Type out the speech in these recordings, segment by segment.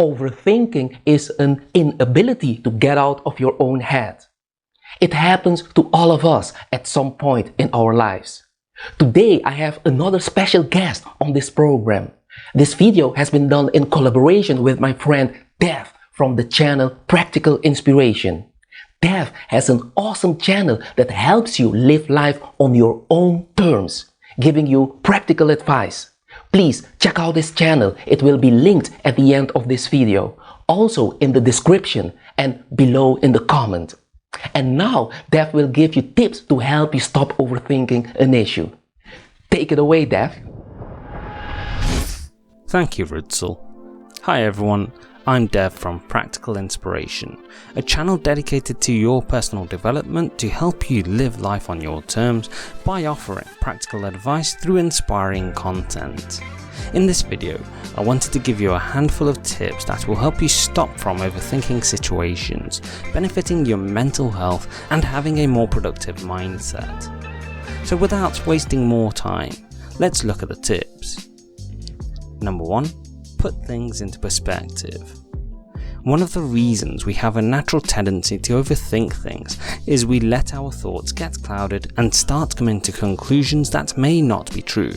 Overthinking is an inability to get out of your own head. It happens to all of us at some point in our lives. Today, I have another special guest on this program. This video has been done in collaboration with my friend Dev from the channel Practical Inspiration. Dev has an awesome channel that helps you live life on your own terms, giving you practical advice. Please check out this channel. It will be linked at the end of this video, also in the description and below in the comment. And now Dev will give you tips to help you stop overthinking an issue. Take it away, Dev. Thank you, Rutzel. Hi everyone, I'm Dev from Practical Inspiration, a channel dedicated to your personal development to help you live life on your terms by offering practical advice through inspiring content. In this video, I wanted to give you a handful of tips that will help you stop from overthinking situations, benefiting your mental health and having a more productive mindset. So without wasting more time, let's look at the tips. Number 1. Put things into perspective. One of the reasons we have a natural tendency to overthink things is we let our thoughts get clouded and start coming to conclusions that may not be true.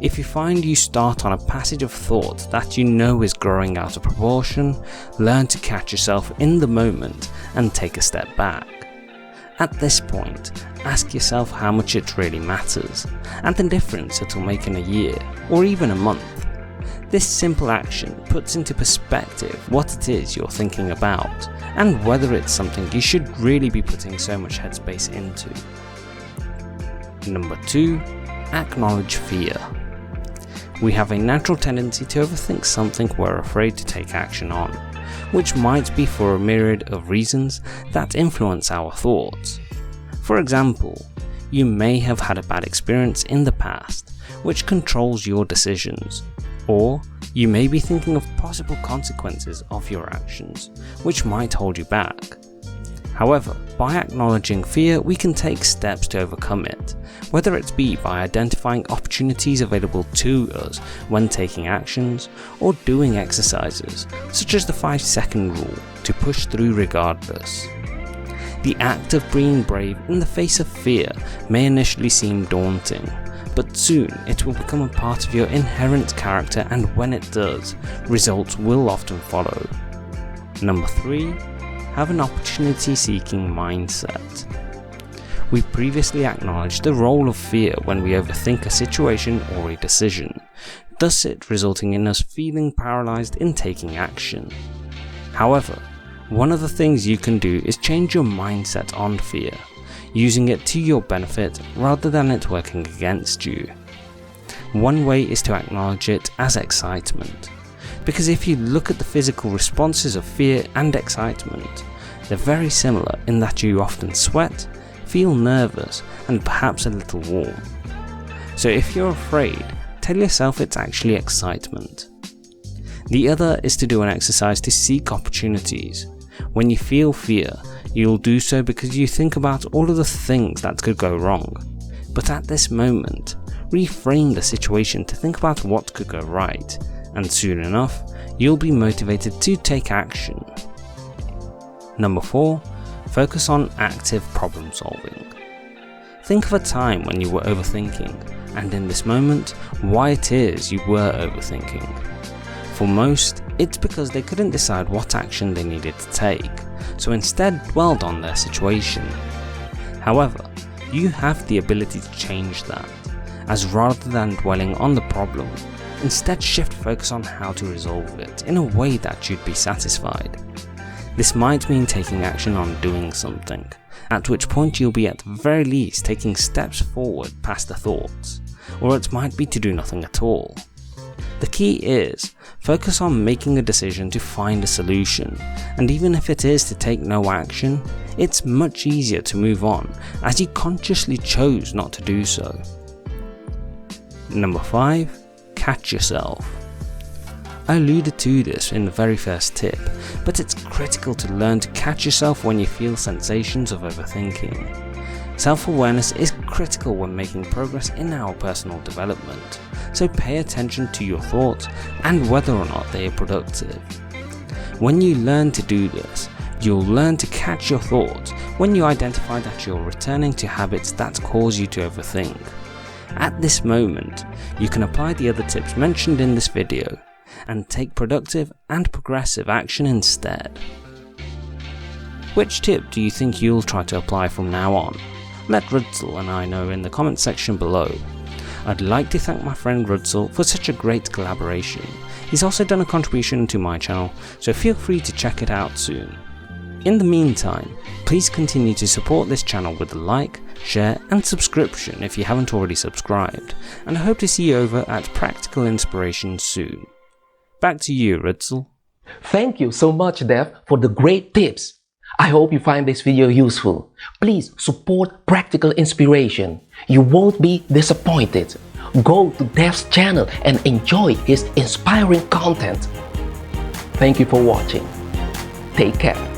If you find you start on a passage of thought that you know is growing out of proportion, learn to catch yourself in the moment and take a step back. At this point, ask yourself how much it really matters and the difference it will make in a year or even a month. This simple action puts into perspective what it is you're thinking about and whether it's something you should really be putting so much headspace into. Number 2. Acknowledge fear. We have a natural tendency to overthink something we're afraid to take action on, which might be for a myriad of reasons that influence our thoughts. For example, you may have had a bad experience in the past, which controls your decisions. Or you may be thinking of possible consequences of your actions, which might hold you back. However, by acknowledging fear, we can take steps to overcome it, whether it be by identifying opportunities available to us when taking actions, or doing exercises, such as the 5-second rule, to push through regardless. The act of being brave in the face of fear may initially seem daunting, but soon it will become a part of your inherent character, and when it does, results will often follow. Number 3. Have an opportunity-seeking mindset. We previously acknowledged the role of fear when we overthink a situation or a decision, thus it resulting in us feeling paralyzed in taking action. However, one of the things you can do is change your mindset on fear, using it to your benefit rather than it working against you. One way is to acknowledge it as excitement, because if you look at the physical responses of fear and excitement, they're very similar in that you often sweat, feel nervous, and perhaps a little warm. So if you're afraid, tell yourself it's actually excitement. The other is to do an exercise to seek opportunities. When you feel fear, you'll do so because you think about all of the things that could go wrong. But at this moment, reframe the situation to think about what could go right, and soon enough, you'll be motivated to take action. Number 4. Focus on active problem solving. Think of a time when you were overthinking, and in this moment, why it is you were overthinking. For most, it's because they couldn't decide what action they needed to take, so instead dwelled on their situation. However, you have the ability to change that, as rather than dwelling on the problem, instead shift focus on how to resolve it in a way that you'd be satisfied. This might mean taking action on doing something, at which point you'll be at the very least taking steps forward past the thoughts, or it might be to do nothing at all. The key is, focus on making a decision to find a solution, and even if it is to take no action, it's much easier to move on as you consciously chose not to do so. Number 5. Catch yourself. I alluded to this in the very first tip, but it's critical to learn to catch yourself when you feel sensations of overthinking. Self-awareness is critical when making progress in our personal development, so pay attention to your thoughts and whether or not they are productive. When you learn to do this, you'll learn to catch your thoughts when you identify that you're returning to habits that cause you to overthink. At this moment, you can apply the other tips mentioned in this video and take productive and progressive action instead. Which tip do you think you'll try to apply from now on? Let Rudzel and I know in the comment section below. I'd like to thank my friend Rudzel for such a great collaboration. He's also done a contribution to my channel, so feel free to check it out soon. In the meantime, please continue to support this channel with a like, share and subscription if you haven't already subscribed, and I hope to see you over at Practical Inspiration soon. Back to you, Rudzel. Thank you so much, Dev, for the great tips. I hope you find this video useful. Please support Practical Inspiration. You won't be disappointed. Go to Dev's channel and enjoy his inspiring content. Thank you for watching. Take care.